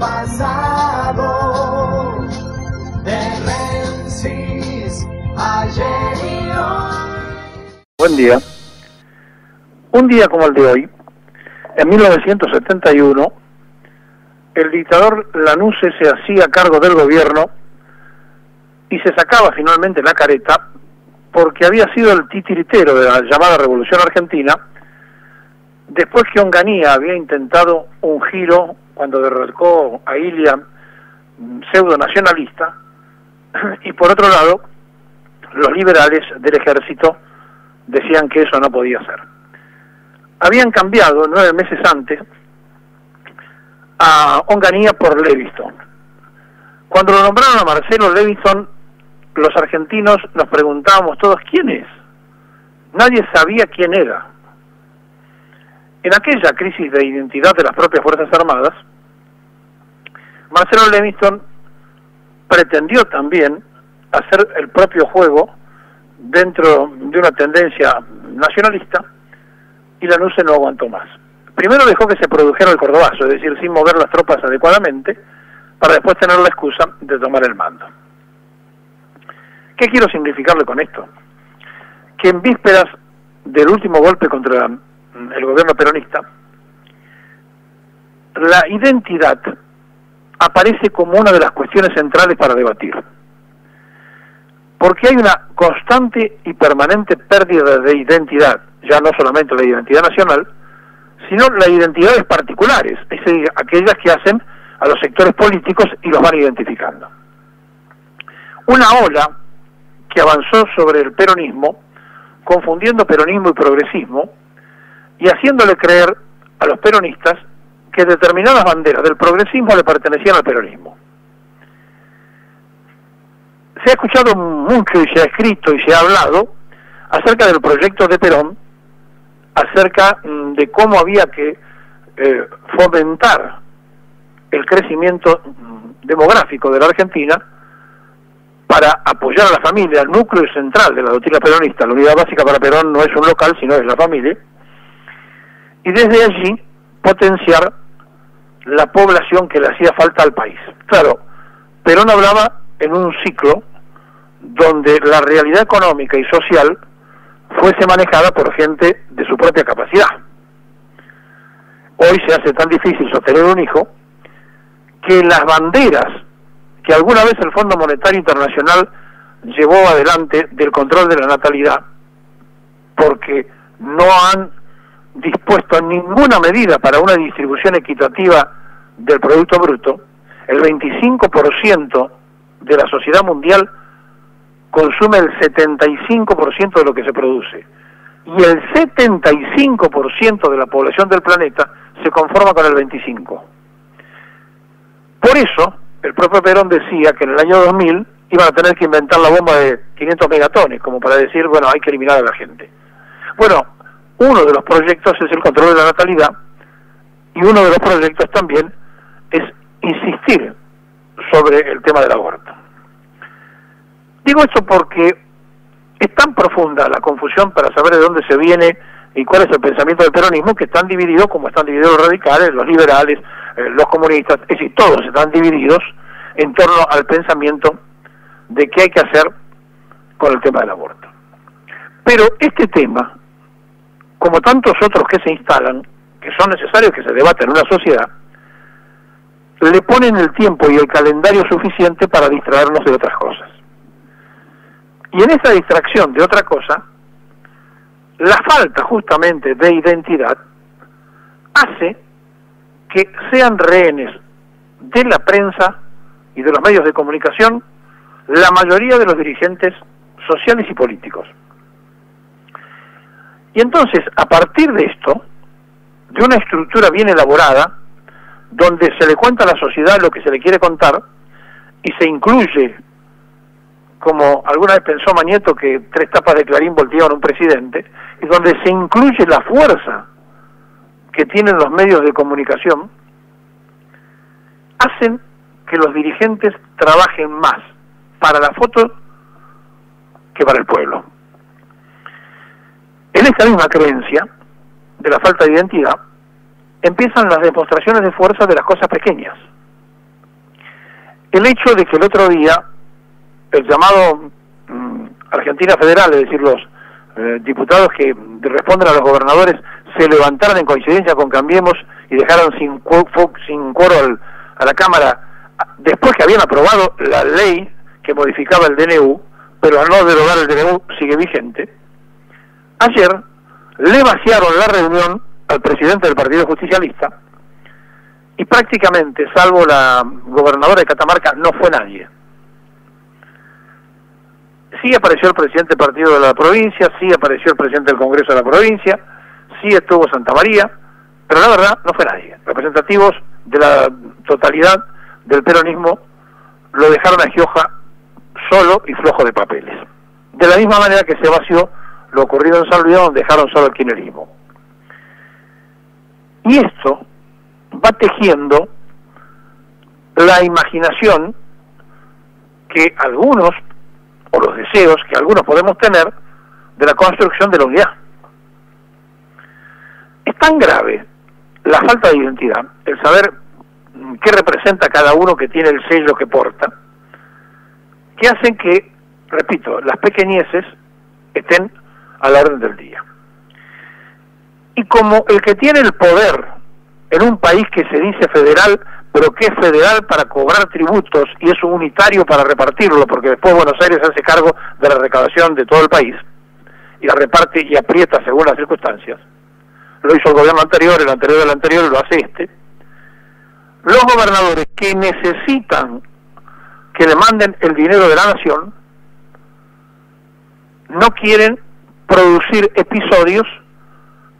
pasado, de Menzies, ayer y hoy. Buen día. Un día como el de hoy, en 1971, el dictador Lanusse se hacía cargo del gobierno y se sacaba finalmente la careta porque había sido el titiritero de la llamada Revolución Argentina, después que Onganía había intentado un giro cuando derrocó a Ilia, pseudo nacionalista, y por otro lado, los liberales del ejército decían que eso no podía ser. Habían cambiado 9 meses antes a Onganía por Leviston. Cuando lo nombraron a Marcelo Leviston, los argentinos nos preguntábamos todos ¿quién es? Nadie sabía quién era. En aquella crisis de identidad de las propias Fuerzas Armadas, Marcelo Leviston pretendió también hacer el propio juego dentro de una tendencia nacionalista y Lanusse no aguantó más. Primero dejó que se produjera el cordobazo, es decir, sin mover las tropas adecuadamente, para después tener la excusa de tomar el mando. ¿Qué quiero significarle con esto? Que en vísperas del último golpe contra el gobierno peronista, la identidad aparece como una de las cuestiones centrales para debatir. Porque hay una constante y permanente pérdida de identidad, ya no solamente la identidad nacional, sino las identidades particulares, es decir, aquellas que hacen a los sectores políticos y los van identificando. Una ola que avanzó sobre el peronismo, confundiendo peronismo y progresismo, y haciéndole creer a los peronistas que determinadas banderas del progresismo le pertenecían al peronismo. Se ha escuchado mucho y se ha escrito y se ha hablado acerca del proyecto de Perón, acerca de cómo había que fomentar el crecimiento demográfico de la Argentina para apoyar a la familia, el núcleo central de la doctrina peronista. La unidad básica para Perón no es un local, sino es la familia, y desde allí potenciar la población que le hacía falta al país. Claro, Perón hablaba en un ciclo donde la realidad económica y social fuese manejada por gente de su propia capacidad. Hoy se hace tan difícil sostener un hijo que las banderas que alguna vez el Fondo Monetario Internacional llevó adelante del control de la natalidad, porque no han dispuesto ninguna medida para una distribución equitativa del Producto Bruto, el 25% de la sociedad mundial consume el 75% de lo que se produce, y el 75% de la población del planeta se conforma con el 25%. Por eso, el propio Perón decía que en el año 2000 iban a tener que inventar la bomba de 500 megatones, como para decir, bueno, hay que eliminar a la gente. Bueno, uno de los proyectos es el control de la natalidad, y uno de los proyectos también es insistir sobre el tema del aborto. Digo esto porque es tan profunda la confusión para saber de dónde se viene y cuál es el pensamiento del peronismo, que están divididos como están divididos los radicales, los liberales, los comunistas, es decir, todos están divididos en torno al pensamiento de qué hay que hacer con el tema del aborto. Pero este tema, como tantos otros que se instalan, que son necesarios que se debaten en una sociedad, le ponen el tiempo y el calendario suficiente para distraernos de otras cosas. Y en esa distracción de otra cosa, la falta justamente de identidad hace que sean rehenes de la prensa y de los medios de comunicación la mayoría de los dirigentes sociales y políticos. Y entonces, a partir de esto, de una estructura bien elaborada, donde se le cuenta a la sociedad lo que se le quiere contar, y se incluye, como alguna vez pensó Mañeto, que 3 tapas de Clarín volteaban un presidente, y donde se incluye la fuerza que tienen los medios de comunicación, hacen que los dirigentes trabajen más para la foto que para el pueblo. En esta misma creencia de la falta de identidad, empiezan las demostraciones de fuerza de las cosas pequeñas. el hecho de que el otro día el llamado Argentina Federal, es decir, los diputados que responden a los gobernadores, se levantaron en coincidencia con Cambiemos y dejaron sin quórum a la Cámara, después que habían aprobado la ley que modificaba el DNU, pero al no derogar el DNU sigue vigente. Ayer le vaciaron la reunión al presidente del Partido Justicialista y prácticamente, salvo la gobernadora de Catamarca, no fue nadie. Sí apareció el presidente del partido de la provincia, sí apareció el presidente del Congreso de la provincia, sí estuvo Santa María, pero la verdad no fue nadie. Representativos de la totalidad del peronismo lo dejaron a Gioja solo y flojo de papeles. De la misma manera que se vació lo ocurrido en San Luis, donde dejaron solo el kirchnerismo. Y esto va tejiendo la imaginación que algunos, o los deseos que algunos podemos tener, de la construcción de la unidad. Es tan grave la falta de identidad, el saber qué representa cada uno que tiene el sello que porta, que hacen que, repito, las pequeñeces estén a la orden del día. Y como el que tiene el poder en un país que se dice federal, pero que es federal para cobrar tributos y es unitario para repartirlo, porque después Buenos Aires se hace cargo de la recaudación de todo el país y la reparte y aprieta según las circunstancias. Lo hizo el gobierno anterior, el anterior del anterior, lo hace este. Los gobernadores que necesitan que le manden el dinero de la nación no quieren producir episodios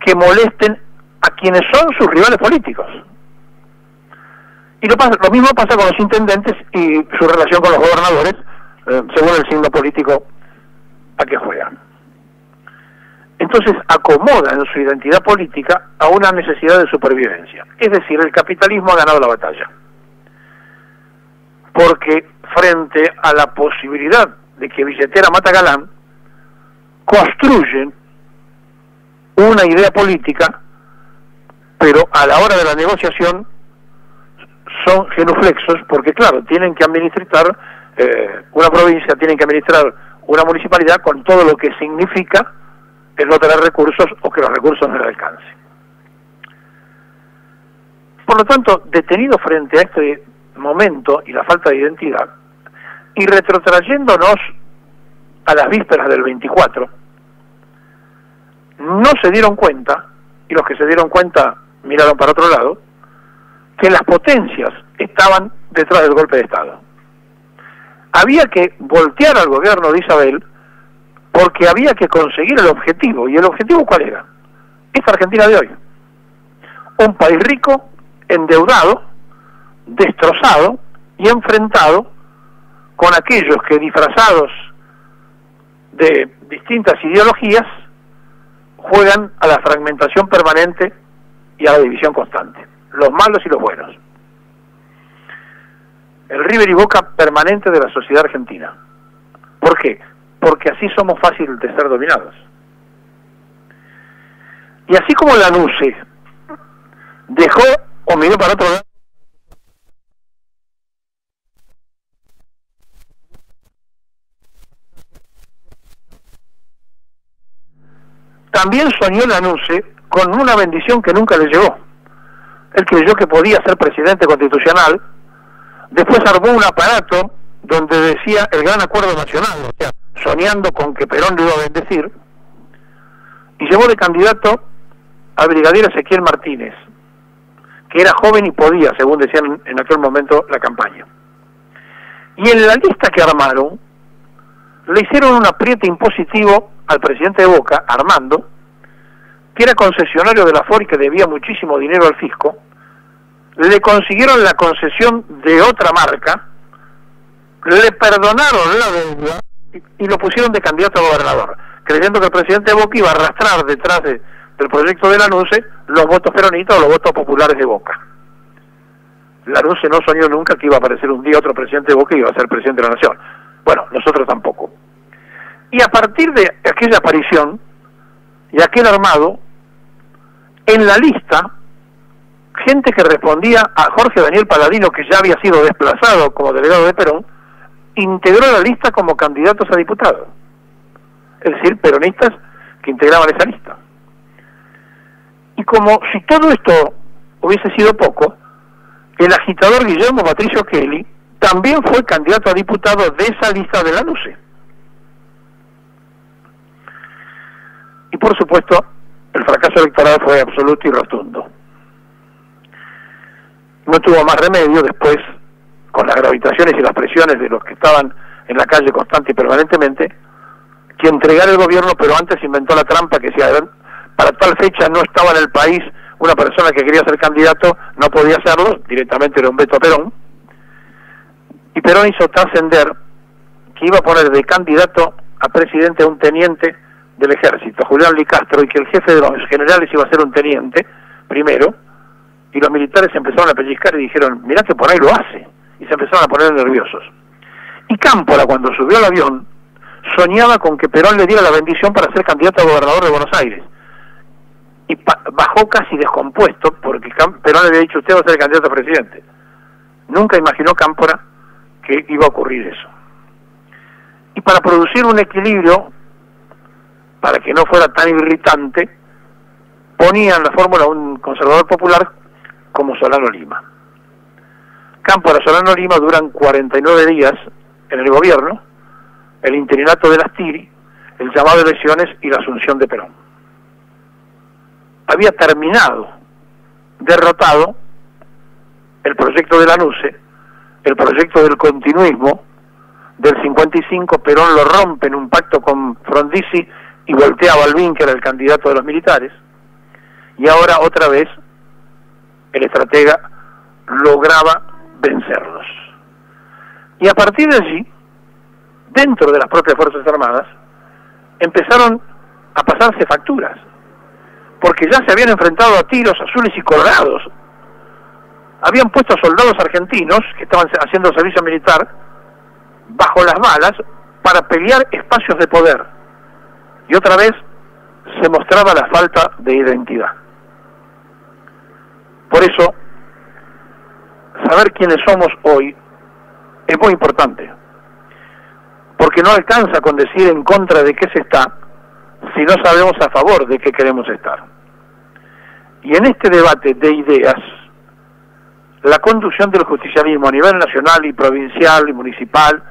que molesten a quienes son sus rivales políticos. Y lo mismo pasa con los intendentes y su relación con los gobernadores, según el signo político a que juegan. Entonces acomodan su identidad política a una necesidad de supervivencia. Es decir, el capitalismo ha ganado la batalla. Porque frente a la posibilidad de que billetera mata galán, construyen una idea política, pero a la hora de la negociación son genuflexos, porque claro, tienen que administrar una provincia, tienen que administrar una municipalidad con todo lo que significa el no tener recursos o que los recursos no les alcancen. Por lo tanto, detenido frente a este momento y la falta de identidad, y retrotrayéndonos a las vísperas del 24, no se dieron cuenta, y los que se dieron cuenta miraron para otro lado, que las potencias estaban detrás del golpe de Estado. Había que voltear al gobierno de Isabel porque había que conseguir el objetivo. ¿Y el objetivo cuál era? Esta Argentina de hoy. Un país rico, endeudado, destrozado y enfrentado con aquellos que, disfrazados de distintas ideologías, juegan a la fragmentación permanente y a la división constante. Los malos y los buenos. El River y Boca permanente de la sociedad argentina. ¿Por qué? Porque así somos fáciles de ser dominados. Y así como Lanuse dejó o miró para otro lado, también soñó Lanuse con una bendición que nunca le llegó. Él creyó que podía ser presidente constitucional, después armó un aparato donde decía el gran acuerdo nacional, o sea, soñando con que Perón lo iba a bendecir, y llevó de candidato al brigadier Ezequiel Martínez, que era joven y podía, según decían en aquel momento, la campaña. Y en la lista que armaron, le hicieron un apriete impositivo al presidente de Boca, Armando, que era concesionario de la FOR y que debía muchísimo dinero al fisco. Le consiguieron la concesión de otra marca, le perdonaron la deuda y lo pusieron de candidato a gobernador, creyendo que el presidente de Boca iba a arrastrar detrás del proyecto de Lanuse los votos peronistas o los votos populares de Boca. Lanuse no soñó nunca que iba a aparecer un día otro presidente de Boca y iba a ser presidente de la nación. Bueno, nosotros tampoco. Y a partir de aquella aparición y aquel armado, en la lista gente que respondía a Jorge Daniel Paladino, que ya había sido desplazado como delegado de Perón, integró la lista como candidatos a diputados. Es decir, peronistas que integraban esa lista. Y como si todo esto hubiese sido poco, el agitador Guillermo Patricio Kelly también fue candidato a diputado de esa lista de la LUCE. Y por supuesto, el fracaso electoral fue absoluto y rotundo. No tuvo más remedio después, con las gravitaciones y las presiones de los que estaban en la calle constante y permanentemente, que entregar el gobierno, pero antes inventó la trampa que si para tal fecha no estaba en el país una persona que quería ser candidato, no podía hacerlo, directamente era un veto a Perón, y Perón hizo trascender que iba a poner de candidato a presidente a un teniente del ejército, Julián Licastro, y que el jefe de los generales iba a ser un teniente, primero, y los militares se empezaron a pellizcar y dijeron, mirá que por ahí lo hace, y se empezaron a poner nerviosos. Y Cámpora, cuando subió al avión, soñaba con que Perón le diera la bendición para ser candidato a gobernador de Buenos Aires. Y bajó casi descompuesto, porque Perón le había dicho, usted va a ser candidato a presidente. Nunca imaginó Cámpora que iba a ocurrir eso. Y para producir un equilibrio, para que no fuera tan irritante, ponían la fórmula un conservador popular como Solano Lima. Cámpora y Solano Lima duran 49 días en el gobierno, el interinato de las Tiri, el llamado de elecciones y la asunción de Perón. Había terminado, derrotado, el proyecto de la NUCE, el proyecto del continuismo. Del 55 Perón lo rompe en un pacto con Frondizi y voltea a Balbín, que era el candidato de los militares, y ahora otra vez el estratega lograba vencerlos. Y a partir de allí, dentro de las propias Fuerzas Armadas, empezaron a pasarse facturas, porque ya se habían enfrentado a tiros azules y colorados. Habían puesto a soldados argentinos que estaban haciendo servicio militar bajo las balas para pelear espacios de poder. Y otra vez se mostraba la falta de identidad. Por eso, saber quiénes somos hoy es muy importante, porque no alcanza con decir en contra de qué se está, si no sabemos a favor de qué queremos estar. Y en este debate de ideas, la conducción del justicialismo a nivel nacional y provincial y municipal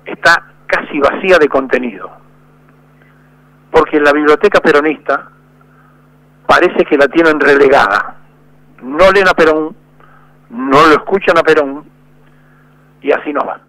está casi vacía de contenido, porque la biblioteca peronista parece que la tienen relegada. No leen a Perón, no lo escuchan a Perón, y así no va.